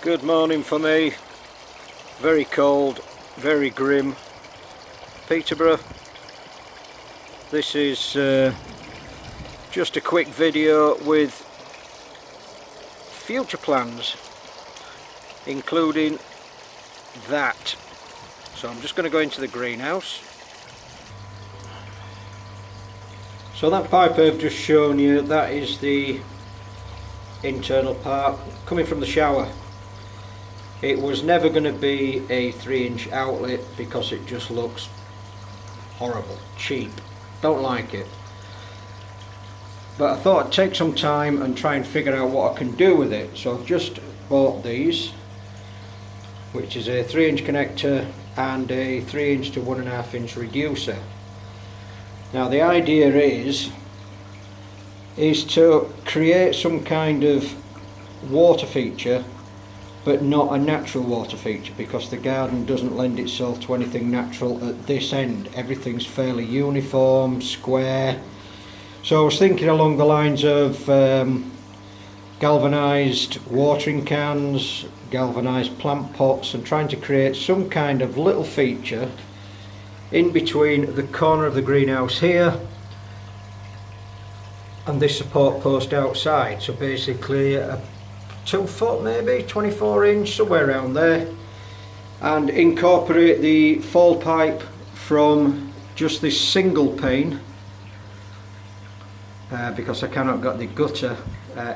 Good morning for me. Very cold, very grim. Peterborough. This is just a quick video with future plans, including that. So I'm just going to go into the greenhouse. So that pipe I've just shown you, that is the internal part coming from the shower. It was never going to be a 3-inch outlet because it just looks horrible, cheap, don't like it. But I thought I'd take some time and try and figure out what I can do with it. So I've just bought these, which is a 3-inch connector and a 3-inch to 1.5-inch reducer. Now the idea is to create some kind of water feature, but not a natural water feature, because the garden doesn't lend itself to anything natural at this end. Everything's fairly uniform, square. So I was thinking along the lines of galvanised watering cans, galvanised plant pots, and trying to create some kind of little feature in between the corner of the greenhouse here and this support post outside. So basically a 2 foot, maybe 24-inch, somewhere around there, and incorporate the fall pipe from just this single pane, because I cannot get the gutter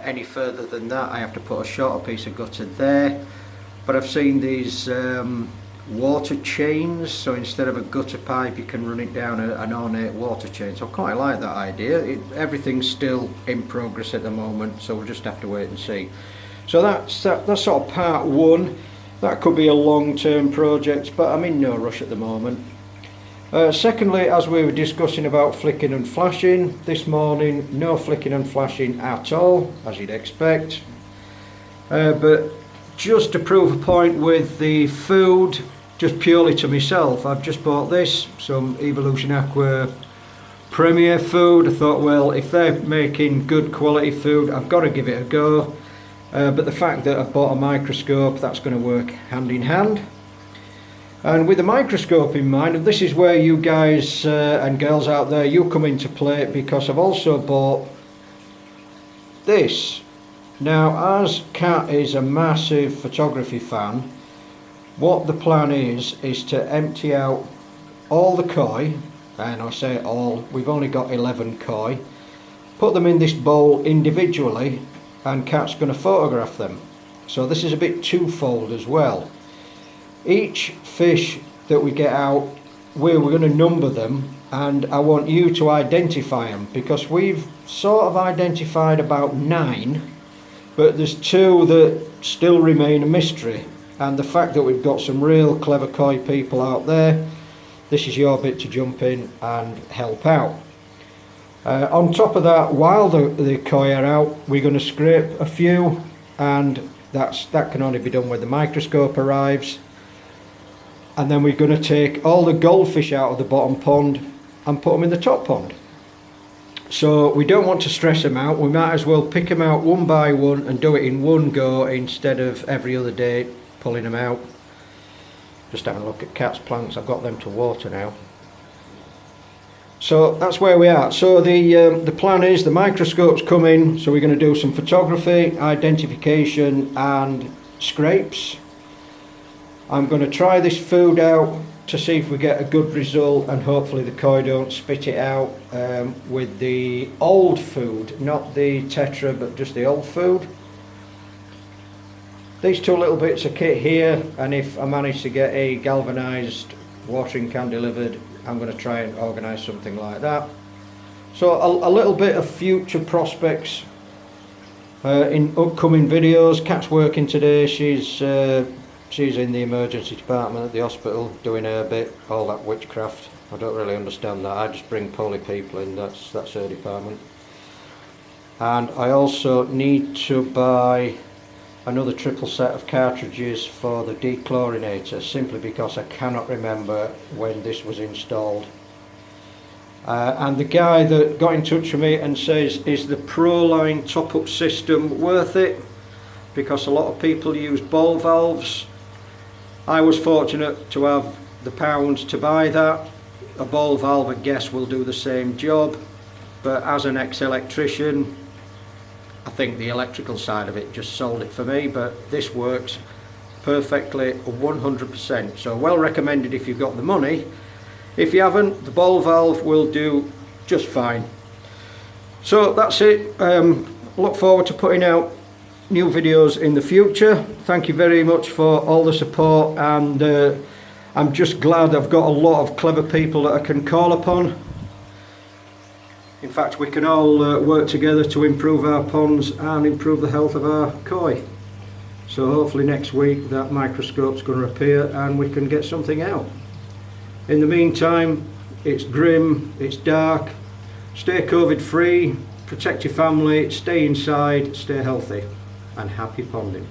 any further than that. I have to put a shorter piece of gutter there. But I've seen these water chains, so instead of a gutter pipe you can run it down an ornate water chain. So I quite like that idea. Everything's still in progress at the moment, so we'll just have to wait and see. So that's sort of part one. That could be a long-term project, but I'm in no rush at the moment. Secondly, as we were discussing about flicking and flashing this morning, no flicking and flashing at all, as you'd expect. But just to prove a point with the food, just purely to myself, I've just bought this, some Evolution Aqua Premier food. I thought, well, if they're making good quality food, I've got to give it a go. But the fact that I've bought a microscope, that's going to work hand in hand. And with the microscope in mind, and this is where you guys and girls out there, you come into play, because I've also bought this. Now, as Kat is a massive photography fan, what the plan is to empty out all the koi, and I say all, we've only got 11 koi, put them in this bowl individually, and Kat's going to photograph them. So this is a bit twofold as well. Each fish that we get out, we're going to number them, and I want you to identify them, because we've sort of identified about 9, but there's 2 that still remain a mystery. And the fact that we've got some real clever koi people out there, this is your bit to jump in and help out. On top of that, while the koi are out, we're going to scrape a few, and that can only be done when the microscope arrives. And then we're going to take all the goldfish out of the bottom pond and put them in the top pond. So we don't want to stress them out. We might as well pick them out one by one and do it in one go, instead of every other day pulling them out. Just having a look at Kat's plants. I've got them to water now. So that's where we are. So the plan is the microscopes come in, so we're going to do some photography, identification and scrapes. I'm going to try this food out to see if we get a good result, and hopefully the koi don't spit it out with the old food, not the tetra but just the old food. These 2 little bits of kit here, and if I manage to get a galvanised watering can delivered, I'm going to try and organise something like that. So a little bit of future prospects in upcoming videos. Kat's working today. She's in the emergency department at the hospital doing her bit, all that witchcraft. I don't really understand that. I just bring poorly people in, that's her department. And I also need to buy another triple set of cartridges for the dechlorinator, simply because I cannot remember when this was installed. And the guy that got in touch with me and says, is the ProLine top-up system worth it? because a lot of people use ball valves. I was fortunate to have the pounds to buy that. A ball valve, I guess, will do the same job, but as an ex-electrician, I think the electrical side of it just sold it for me, but this works perfectly 100%. So well recommended if you've got the money. If you haven't, the ball valve will do just fine. So that's it. Look forward to putting out new videos in the future. Thank you very much for all the support, and I'm just glad I've got a lot of clever people that I can call upon. In fact, we can all work together to improve our ponds and improve the health of our koi. So hopefully next week that microscope's going to appear and we can get something out. In the meantime, it's grim, it's dark. Stay COVID free, protect your family, stay inside, stay healthy, and happy ponding.